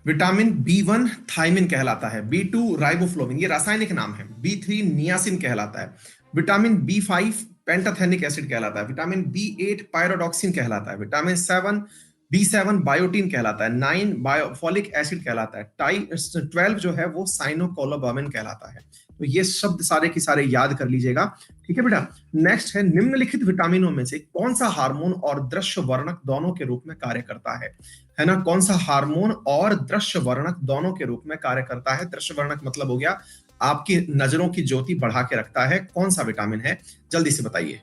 विटामिन B1 थायमिन कहलाता है, B2 राइबोफ्लोविन, ये रासायनिक नाम है, B3 नियासिन कहलाता है, विटामिन B5 पेंटाथेनिक एसिड कहलाता है, विटामिन B8 पायरोडॉक्सिन कहलाता है, विटामिन 7 B7 बायोटीन कहलाता है, 9 बायोफोलिक एसिड कहलाता है, 12 जो है वो साइनोकोलोबामिन कहलाता है। तो ये शब्द सारे के सारे याद कर लीजिएगा, ठीक है बेटा। नेक्स्ट है, निम्नलिखित विटामिनों में से कौन सा हार्मोन और दृश्य वर्णक दोनों के रूप में कार्य करता है ना। कौन सा हार्मोन और दृश्य वर्णक दोनों के रूप में कार्य करता है? दृश्य वर्णक मतलब हो गया आपकी नजरों की ज्योति बढ़ा के रखता है। कौन सा विटामिन है, जल्दी से बताइए।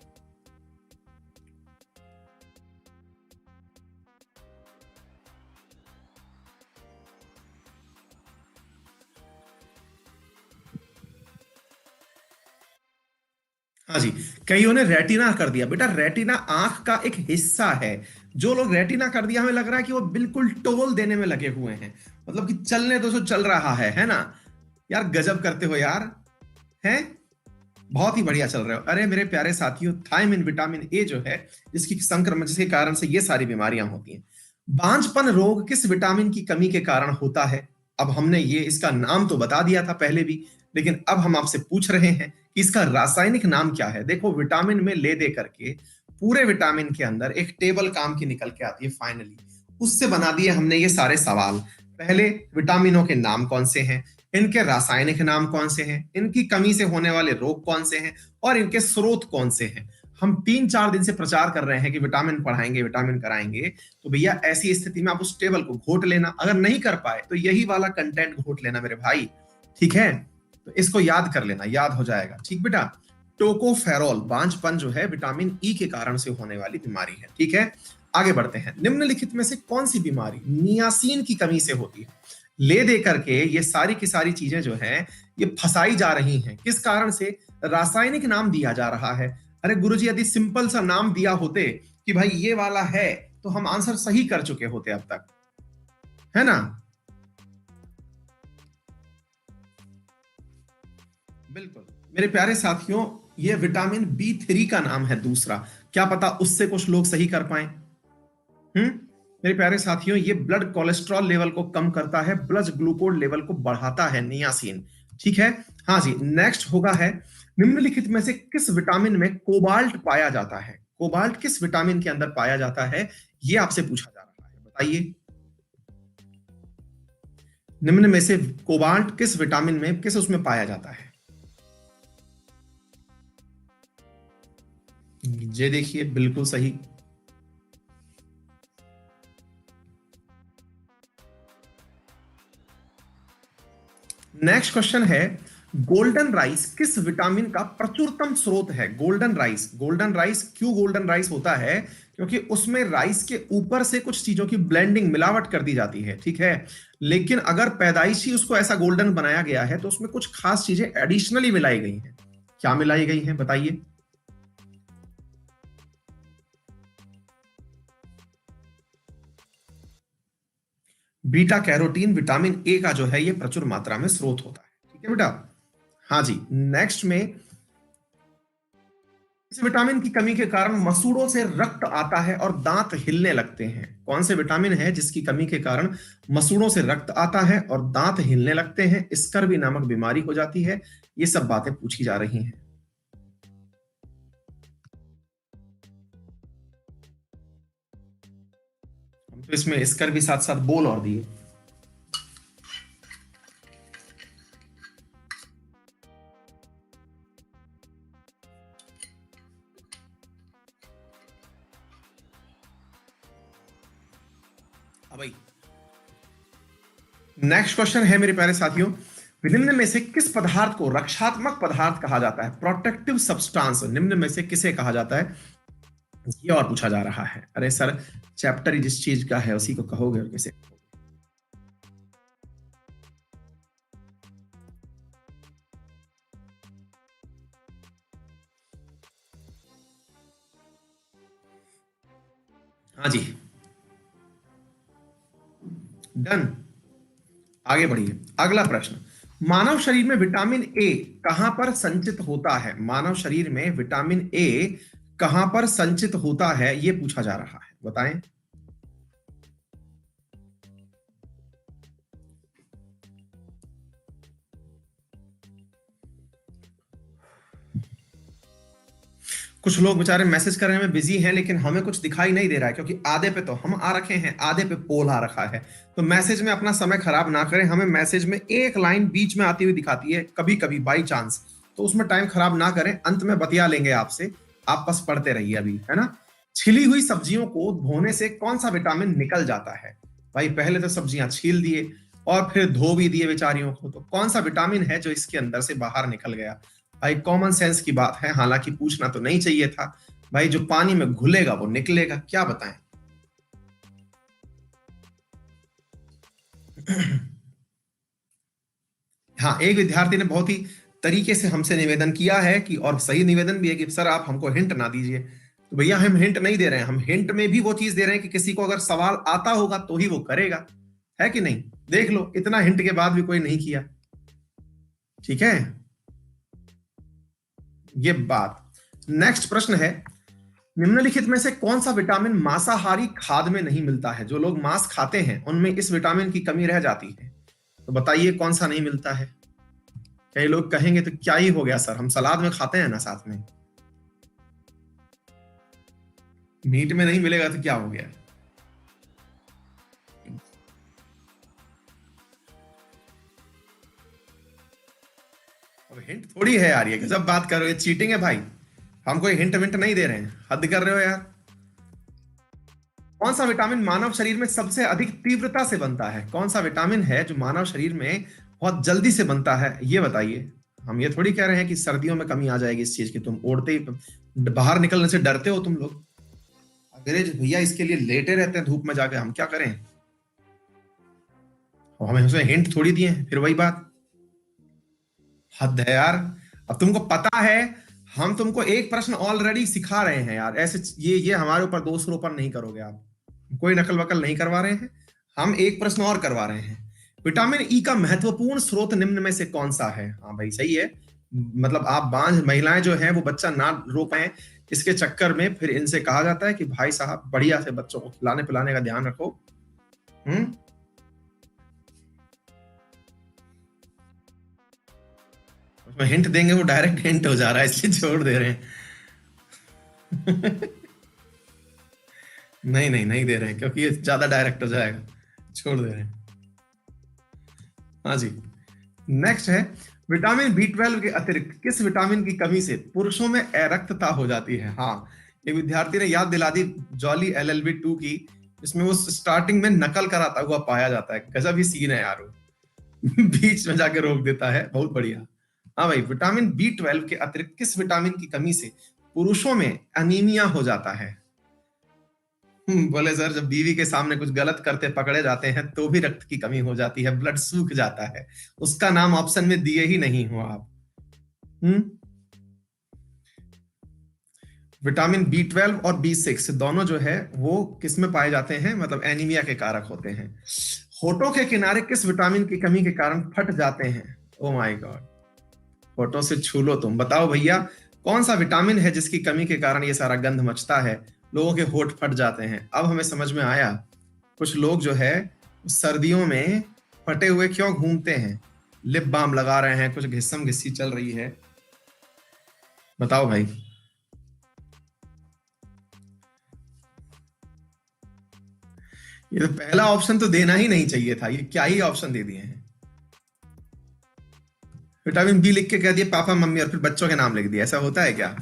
हाँ जी, कईयों ने रेटिना कर दिया। बेटा रेटिना आंख का एक हिस्सा है। जो लोग रेटिना कर दिया, हमें लग रहा है कि वो बिल्कुल टोल देने में लगे हुए हैं, मतलब कि चलने तो चल रहा है ना। यार गजब करते हो यार, हैं? बहुत ही बढ़िया चल रहे हो। अरे मेरे प्यारे साथियों, थायमिन विटामिन ए जो है, जिसकी संक्रमण जिसके कारण से ये सारी बीमारियां होती हैं। बांझपन रोग किस विटामिन की कमी के कारण होता है? अब हमने ये इसका नाम तो बता दिया था पहले भी, लेकिन अब हम आपसे पूछ रहे हैं कि इसका रासायनिक नाम क्या है। देखो विटामिन में ले दे करके पूरे विटामिन के अंदर एक टेबल काम की निकल के आती है फाइनली, उससे बना दिए हमने ये सारे सवाल। पहले विटामिनों के नाम कौन से हैं, इनके रासायनिक नाम कौन से हैं, इनकी कमी से होने वाले रोग कौन से हैं, और इनके स्रोत कौन से हैं। हम 3-4 दिन से प्रचार कर रहे हैं कि विटामिन पढ़ाएंगे, विटामिन कराएंगे। तो भैया ऐसी स्थिति में आप उस टेबल को घोट लेना, अगर नहीं कर पाए तो यही वाला कंटेंट घोट लेना मेरे भाई, ठीक है? तो इसको याद कर लेना, याद हो जाएगा, ठीक बेटा। टोकोफेरॉल, बांझपन जो है विटामिन ई के कारण से होने वाली बीमारी है, ठीक है। आगे बढ़ते हैं। निम्नलिखित में से कौन सी बीमारी नियासिन की कमी से होती है? ले दे करके ये सारी की सारी चीजें जो हैं ये फंसाई जा रही हैं, किस कारण से? रासायनिक नाम दिया जा रहा है। अरे गुरुजी यदि सिंपल सा नाम दिया होते कि भाई ये वाला है, तो हम आंसर सही कर चुके होते अब तक, है ना? बिल्कुल मेरे प्यारे साथियों, ये विटामिन बी 3 का नाम है दूसरा। क्या पता उससे कुछ लोग सही कर पाए। मेरे प्यारे साथियों, ये ब्लड कोलेस्ट्रॉल लेवल को कम करता है, ब्लड ग्लूकोज लेवल को बढ़ाता है नियासिन, ठीक है। हाँ जी, नेक्स्ट होगा है, निम्नलिखित में से किस विटामिन में कोबाल्ट पाया जाता है? कोबाल्ट किस विटामिन के अंदर पाया जाता है, ये आपसे पूछा जा रहा है, बताइए। निम्न में से कोबाल्ट किस विटामिन में, किस उसमें पाया जाता है? ये देखिए बिल्कुल सही। नेक्स्ट क्वेश्चन है, गोल्डन राइस किस विटामिन का प्रचुरतम स्रोत है? गोल्डन राइस, गोल्डन राइस क्यों गोल्डन राइस होता है? क्योंकि उसमें राइस के ऊपर से कुछ चीजों की ब्लेंडिंग, मिलावट कर दी जाती है, ठीक है। लेकिन अगर पैदाइशी उसको ऐसा गोल्डन बनाया गया है तो उसमें कुछ खास चीजें एडिशनली मिलाई गई हैं। क्या मिलाई गई हैं, बताइए। बीटा कैरोटीन विटामिन ए का जो है ये प्रचुर मात्रा में स्रोत होता है, ठीक है बेटा। हाँ जी, नेक्स्ट में, इस विटामिन की कमी के कारण मसूड़ों से रक्त आता है और दांत हिलने लगते हैं। कौन से विटामिन है जिसकी कमी के कारण मसूड़ों से रक्त आता है और दांत हिलने लगते हैं, स्कर्वी नामक बीमारी हो जाती है? ये सब बातें पूछी जा रही हैं। हम तो इसमें स्कर्वी साथ साथ बोल और दिए। भाई नेक्स्ट क्वेश्चन है मेरे प्यारे साथियों, निम्न में से किस पदार्थ को रक्षात्मक पदार्थ कहा जाता है? प्रोटेक्टिव सब्सटेंस निम्न में से किसे कहा जाता है, ये और पूछा जा रहा है। अरे सर, चैप्टर ही जिस चीज का है उसी को कहोगे और कैसे? हाँ जी, डन। आगे बढ़िए, अगला प्रश्न, मानव शरीर में विटामिन ए कहां पर संचित होता है? मानव शरीर में विटामिन ए कहां पर संचित होता है, यह पूछा जा रहा है, बताएं। कुछ लोग बेचारे मैसेज करने में बिजी हैं, लेकिन हमें कुछ दिखाई नहीं दे रहा है, क्योंकि आधे पे तो हम आ रखे हैं, आधे पे पोल आ रखा है। तो मैसेज में अपना समय खराब ना करें। हमें मैसेज में एक लाइन बीच में आती हुई दिखाती है कभी कभी बाई चांस, तो उसमें टाइम खराब ना करें, अंत में बतिया लेंगे आपसे। आप बस पढ़ते रहिए अभी, है ना। छिली हुई सब्जियों को धोने से कौन सा विटामिन निकल जाता है? भाई पहले तो सब्जियां छील दिए और फिर धो भी दिए बेचारियों को, तो कौन सा विटामिन है जो इसके अंदर से बाहर निकल गया? भाई कॉमन सेंस की बात है, हालांकि पूछना तो नहीं चाहिए था। भाई जो पानी में घुलेगा वो निकलेगा, क्या बताएं। हाँ, एक विद्यार्थी ने बहुत ही तरीके से हमसे निवेदन किया है कि, और सही निवेदन भी है कि सर आप हमको हिंट ना दीजिए, तो भैया हम हिंट नहीं दे रहे हैं, हम हिंट में भी वो चीज दे रहे हैं कि किसी को अगर सवाल आता होगा तो ही वो करेगा, है कि नहीं? देख लो, इतना हिंट के बाद भी कोई नहीं किया। ठीक है, ये बात। नेक्स्ट प्रश्न है, निम्नलिखित में से कौन सा विटामिन मांसाहारी खाद्य में नहीं मिलता है? जो लोग मांस खाते हैं उनमें इस विटामिन की कमी रह जाती है, तो बताइए कौन सा नहीं मिलता है? कई लोग कहेंगे तो क्या ही हो गया सर, हम सलाद में खाते हैं ना साथ में, मीट में नहीं मिलेगा तो क्या हो गया? अब हिंट थोड़ी है यार, ये गजब बात कर रहे हो, चीटिंग है भाई। हम कोई हिंट विंट नहीं दे रहे हैं, हद कर रहे हो यार। कौन सा विटामिन मानव शरीर में सबसे अधिक तीव्रता से बनता है? कौन सा विटामिन है जो मानव शरीर में बहुत जल्दी से बनता है, ये बताइए। हम ये थोड़ी कह रहे हैं कि सर्दियों में कमी आ जाएगी इस चीज की, तुम ओढ़ते ही बाहर निकलने से डरते हो तुम लोग। अंग्रेज भैया इसके लिए लेटे रहते हैं धूप में जाके, हम क्या करें? और हमें उसमें हिंट थोड़ी दिए हैं, फिर वही बात, हद है यार। अब तुमको पता है, हम तुमको एक प्रश्न ऑलरेडी सिखा रहे हैं यार, ऐसे ये हमारे ऊपर दोषारोपण नहीं करोगे आप, कोई नकल वकल नहीं करवा रहे हैं, हम एक प्रश्न और करवा रहे हैं। विटामिन ई का महत्वपूर्ण स्रोत निम्न में से कौन सा है? हाँ भाई सही है, मतलब आप बांझ महिलाएं जो हैं वो बच्चा ना रो पाए इसके चक्कर में फिर इनसे कहा जाता है कि भाई साहब बढ़िया से बच्चों को खिलाने पिलाने का ध्यान रखो। उसमें हिंट देंगे वो डायरेक्ट हिंट हो जा रहा है, इसलिए छोड़ दे रहे हैं। नहीं नहीं नहीं दे रहे हैं, क्योंकि ये ज्यादा डायरेक्ट हो जाएगा, छोड़ दे रहे हैं। हाँ जी, नेक्स्ट है, विटामिन बी 12 के अतिरिक्त किस विटामिन की कमी से पुरुषों में अरक्तता हो जाती है? हाँ, एक विद्यार्थी ने याद दिला दी जॉली LLB 2 की, इसमें वो स्टार्टिंग में नकल कराता हुआ पाया जाता है, गजब ही सीन है यार वो। बीच में जाके रोक देता है, बहुत बढ़िया। हाँ भाई, विटामिन बी 12 के अतिरिक्त किस विटामिन की कमी से पुरुषों में अनीमिया हो जाता है? बोले सर जब बीवी के सामने कुछ गलत करते पकड़े जाते हैं तो भी रक्त की कमी हो जाती है, ब्लड सूख जाता है, उसका नाम ऑप्शन में दिए ही नहीं हो आप। विटामिन बी 12 और बी 6 दोनों जो है वो किस में पाए जाते हैं, मतलब एनीमिया के कारक होते हैं। होठों के किनारे किस विटामिन की कमी के कारण फट जाते हैं? ओ माय गॉड, होठों से छू लो तुम, बताओ भैया कौन सा विटामिन है जिसकी कमी के कारण ये सारा गंध मचता है, लोगों के होठ फट जाते हैं। अब हमें समझ में आया, कुछ लोग जो है सर्दियों में फटे हुए क्यों घूमते हैं, लिप बाम लगा रहे हैं, कुछ घिसम घिस्सी चल रही है, बताओ भाई। ये तो पहला ऑप्शन तो देना ही नहीं चाहिए था, ये क्या ही ऑप्शन दे दिए हैं। विटामिन बी लिख के कह दिए पापा मम्मी और फिर बच्चों के नाम लिख दिया, ऐसा होता है क्या?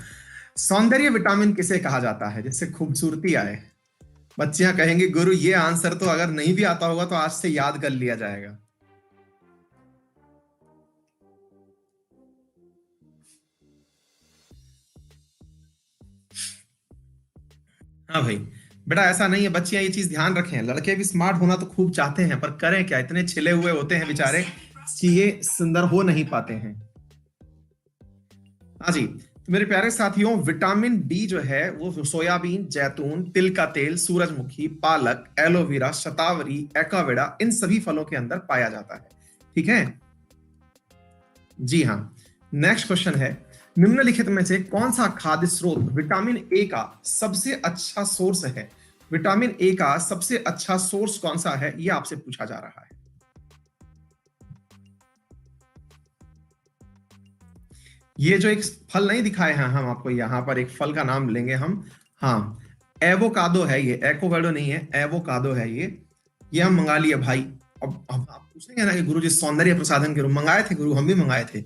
सौंदर्य विटामिन किसे कहा जाता है जिससे खूबसूरती आए? बच्चियां कहेंगी गुरु ये आंसर तो अगर नहीं भी आता होगा तो आज से याद कर लिया जाएगा। हाँ भाई, बेटा ऐसा नहीं है, बच्चियां ये चीज ध्यान रखें, लड़के भी स्मार्ट होना तो खूब चाहते हैं पर करें क्या, इतने छिले हुए होते हैं बेचारे कि ये सुंदर हो नहीं पाते हैं। हाँ जी, तो मेरे प्यारे साथियों, विटामिन डी जो है वो सोयाबीन, जैतून, तिल का तेल, सूरजमुखी, पालक, एलोवेरा, शतावरी, एकावेडा, इन सभी फलों के अंदर पाया जाता है। ठीक है जी हाँ। नेक्स्ट क्वेश्चन है, निम्नलिखित में से कौन सा खाद्य स्रोत विटामिन ए का सबसे अच्छा सोर्स है? विटामिन ए का सबसे अच्छा सोर्स कौन सा है, यह आपसे पूछा जा रहा है। ये जो एक फल नहीं दिखाए हैं हम आपको, यहां पर एक फल का नाम लेंगे हम, हाँ, एवोकाडो है ये, एकोवेडो नहीं है, एवोकाडो है ये हम मंगा लिए भाई। अब आप पूछेंगे ना कि गुरु जी सौंदर्य प्रसाधन के रूप मंगाए थे गुरु, हम भी मंगाए थे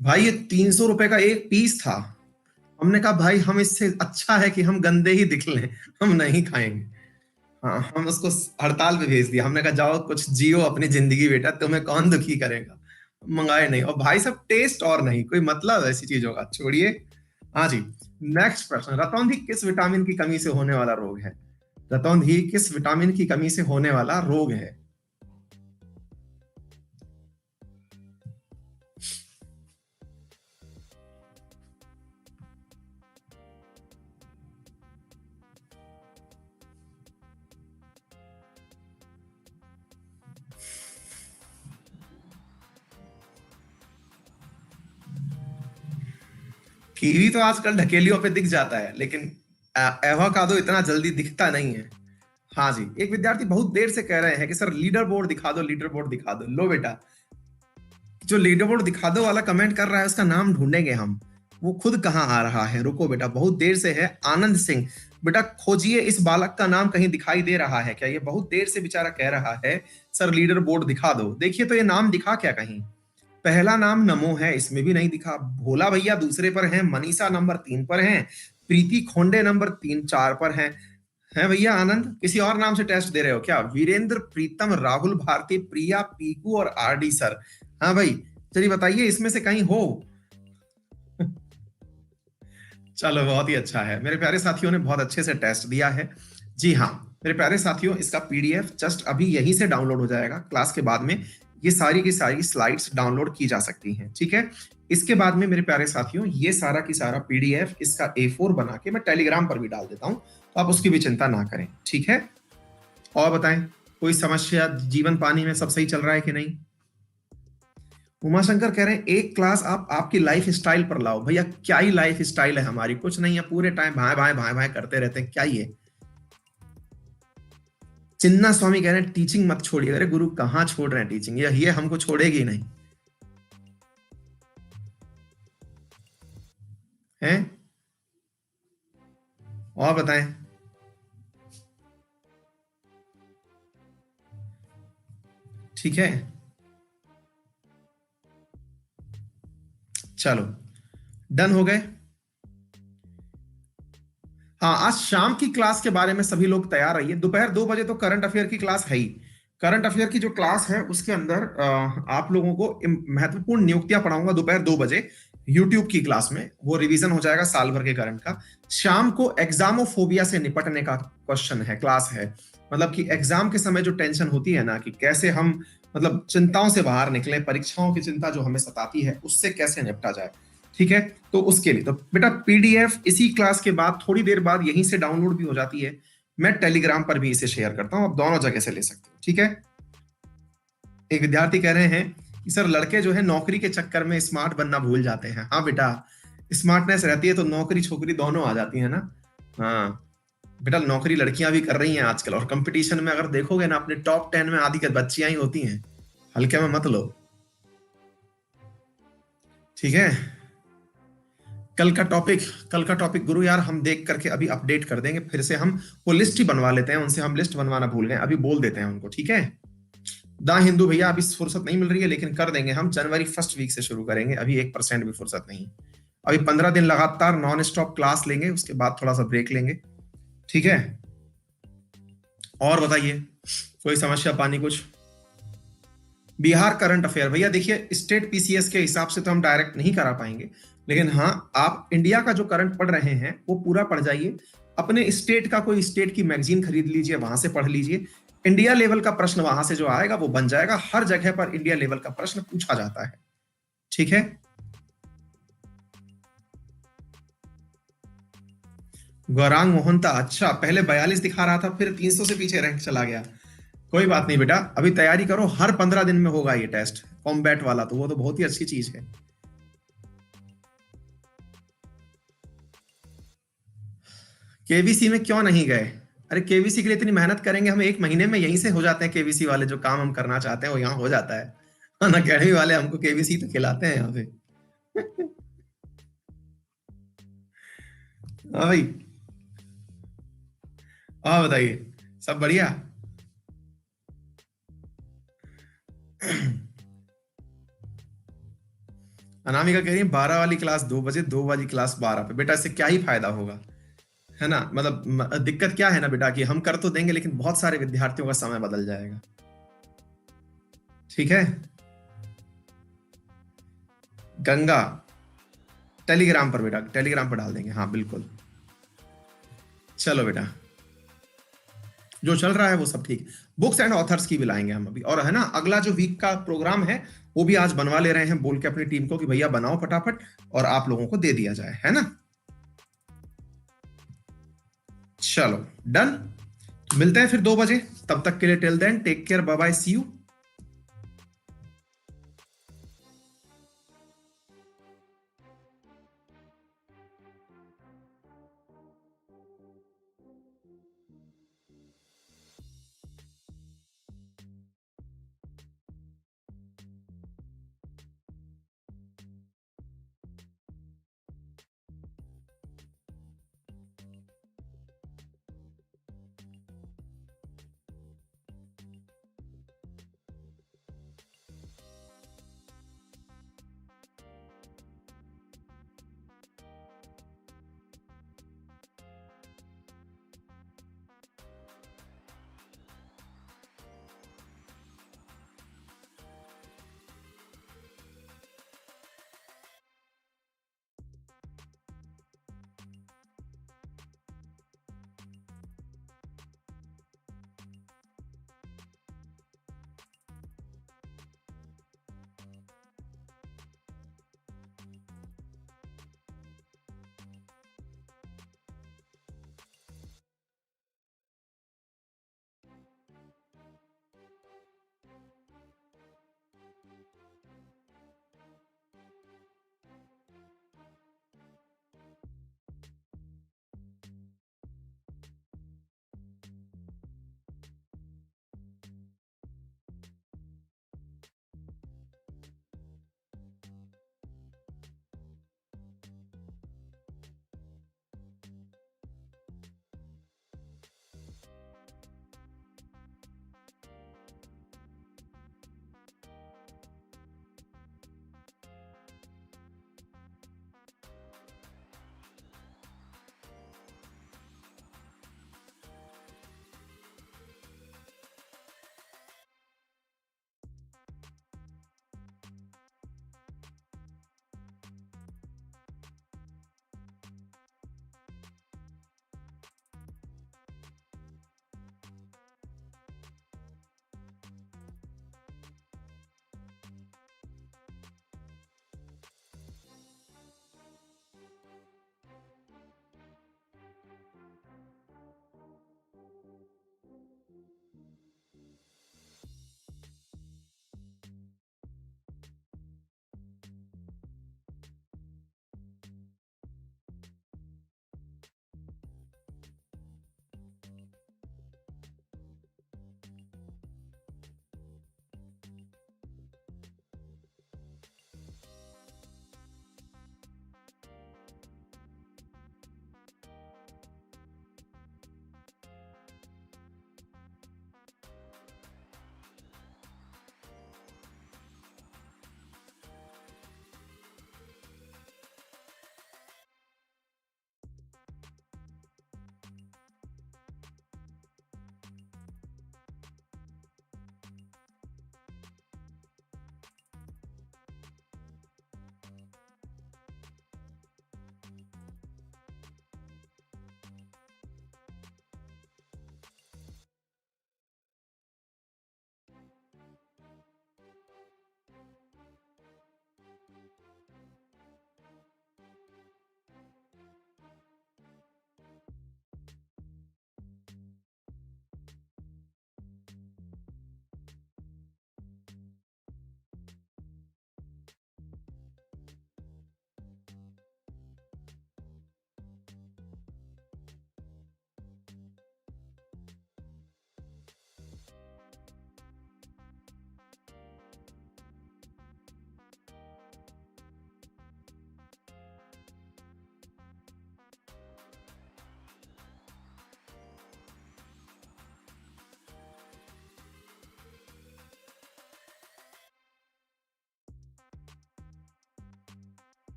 भाई, ये 300 रुपए का एक पीस था। हमने कहा भाई हम इससे अच्छा है कि हम गंदे ही दिख लें, हम नहीं खाएंगे। हाँ, हम उसको हड़ताल पे भेज दिया, हमने कहा जाओ कुछ जियो अपनी जिंदगी बेटा, तुम्हें कौन दुखी करेगा। मंगाए नहीं, और भाई सब टेस्ट और नहीं कोई मतलब ऐसी चीजों का, छोड़िए। हाँ जी, नेक्स्ट प्रश्न, रतौंधी किस विटामिन की कमी से होने वाला रोग है? रतौंधी किस विटामिन की कमी से होने वाला रोग है? कीवी तो आजकल ढकेलियों पे दिख जाता है, लेकिन एवोकाडो इतना जल्दी दिखता नहीं है। हाँ जी, एक विद्यार्थी बहुत देर से कह रहे हैं कि सर लीडर बोर्ड दिखा दो, लीडर बोर्ड दिखा दो। लो बेटा, जो लीडर बोर्ड दिखा दो वाला कमेंट कर रहा है उसका नाम ढूंढेंगे हम, वो खुद कहाँ आ रहा है। रुको बेटा, बहुत देर से है। आनंद सिंह, बेटा खोजिए इस बालक का नाम, कहीं दिखाई दे रहा है क्या? ये बहुत देर से बेचारा कह रहा है सर लीडर बोर्ड दिखा दो। देखिए तो ये नाम दिखा क्या कहीं? पहला नाम नमो है, इसमें भी नहीं दिखा। भोला भैया दूसरे पर हैं, मनीषा नंबर 3 पर हैं, प्रीति खोंडे नंबर 3-4 पर हैं भैया। आनंद, किसी और नाम से टेस्ट दे रहे हो क्या? वीरेंद्र, प्रीतम, राहुल, भारती, प्रिया, पीकू और आरडी सर। हाँ भाई, चलिए बताइए इसमें से कहीं हो। चलो बहुत ही अच्छा है, मेरे प्यारे साथियों ने बहुत अच्छे से टेस्ट दिया है। जी हाँ मेरे प्यारे साथियों, इसका पीडीएफ जस्ट अभी यहीं से डाउनलोड हो जाएगा। क्लास के बाद में ये सारी की सारी स्लाइड्स डाउनलोड की जा सकती हैं, ठीक है। इसके बाद में मेरे प्यारे साथियों, ये सारा की सारा पीडीएफ इसका A4 बना के मैं टेलीग्राम पर भी डाल देता हूं, तो आप उसकी भी चिंता ना करें, ठीक है। और बताएं, कोई समस्या? जीवन पानी में सब सही चल रहा है कि नहीं? उमाशंकर कह रहे हैं एक क्लास आप आपकी लाइफ स्टाइल पर लाओ। भैया क्या ही लाइफ स्टाइल है हमारी, कुछ नहीं है, पूरे टाइम भाई भाई भाई भाई करते रहते हैं, क्या ही है। चिन्ना स्वामी कह रहे हैं टीचिंग मत छोड़िए। अरे गुरु कहाँ छोड़ रहे हैं टीचिंग, ये हमको छोड़ेगी नहीं है। और बताएं, ठीक है। चलो डन हो गए। हाँ, आज शाम की क्लास के बारे में सभी लोग तैयार रहिए। दोपहर 2 बजे तो करंट अफेयर की क्लास है ही। करंट अफेयर की जो क्लास है उसके अंदर आप लोगों को महत्वपूर्ण नियुक्तियां पढ़ाऊंगा दोपहर 2 बजे यूट्यूब की क्लास में। वो रिवीजन हो जाएगा साल भर के करंट का। शाम को एग्जामोफोबिया से निपटने का क्वेश्चन है, क्लास है। मतलब कि एग्जाम के समय जो टेंशन होती है ना, कि कैसे हम मतलब चिंताओं से बाहर निकले, परीक्षाओं की चिंता जो हमें सताती है उससे कैसे निपटा जाए, ठीक है। तो उसके लिए तो बेटा पीडीएफ इसी क्लास के बाद थोड़ी देर बाद यहीं से डाउनलोड भी हो जाती है। मैं टेलीग्राम पर भी इसे शेयर करता हूं, आप दोनों जगह से ले सकते हो, ठीक है। एक विद्यार्थी कह रहे हैं कि सर लड़के जो है नौकरी के चक्कर में स्मार्ट बनना भूल जाते हैं। हाँ बेटा, स्मार्टनेस रहती है तो नौकरी छोकरी दोनों आ जाती है ना। हाँ बेटा, नौकरी लड़कियां भी कर रही हैं आजकल, और कंपटीशन में अगर देखोगे ना, अपने टॉप 10 में आधी बच्चियां ही होती हैं, हल्के में मत लो, ठीक है। कल का टॉपिक गुरु यार हम देख करके अभी अपडेट कर देंगे, फिर से हम वो लिस्ट ही बनवा लेते हैं उनसे, हम लिस्ट बनवाना भूल गए, अभी बोल देते हैं उनको, ठीक है। दा हिंदू भैया अभी फुर्सत नहीं मिल रही है, लेकिन कर देंगे हम, जनवरी फर्स्ट वीक से शुरू करेंगे, अभी 1% भी फुर्सत नहीं। अभी 15 दिन लगातार नॉन स्टॉप क्लास लेंगे, उसके बाद थोड़ा सा ब्रेक लेंगे, ठीक है। और बताइए, कोई समस्या पानी कुछ? बिहार करंट अफेयर भैया देखिए, स्टेट पीसीएस के हिसाब से तो हम डायरेक्ट नहीं करा पाएंगे, लेकिन हाँ आप इंडिया का जो करंट पढ़ रहे हैं वो पूरा पढ़ जाइए। अपने स्टेट का कोई स्टेट की मैगजीन खरीद लीजिए, वहां से पढ़ लीजिए। इंडिया लेवल का प्रश्न वहां से जो आएगा वो बन जाएगा। हर जगह पर इंडिया लेवल का प्रश्न पूछा जाता है, ठीक है। गौरांग मोहनता, अच्छा पहले 42 दिखा रहा था, फिर 300 से पीछे रैंक चला गया। कोई बात नहीं बेटा, अभी तैयारी करो, हर 15 दिन में होगा ये टेस्ट कॉम्बैट वाला, तो वो तो बहुत ही अच्छी चीज है। केवीसी में क्यों नहीं गए? अरे केवीसी के लिए इतनी मेहनत करेंगे हम, 1 महीने में यहीं से हो जाते हैं केवीसी वाले, जो काम हम करना चाहते हैं वो यहाँ हो जाता है। अकेडमी वाले हमको केवीसी तो खिलाते हैं यहाँ पे। हाँ भाई, हाँ बताइए, सब बढ़िया। अनामिका कह रही है 12 वाली क्लास 2 बजे, 2 वाली क्लास 12 पे। बेटा इससे क्या ही फायदा होगा, है ना। मतलब दिक्कत क्या है ना बेटा, कि हम कर तो देंगे लेकिन बहुत सारे विद्यार्थियों का समय बदल जाएगा, ठीक है। गंगा, टेलीग्राम पर बेटा, टेलीग्राम पर डाल देंगे, हाँ बिल्कुल। चलो बेटा, जो चल रहा है वो सब ठीक। बुक्स एंड ऑथर्स की भी लाएंगे हम अभी, और है ना अगला जो वीक का प्रोग्राम है वो भी आज बनवा ले रहे हैं, बोल के अपनी टीम को कि भैया बनाओ फटाफट और आप लोगों को दे दिया जाए, है ना। चलो डन, मिलते हैं फिर 2 बजे, तब तक के लिए till then take care, bye bye, see you.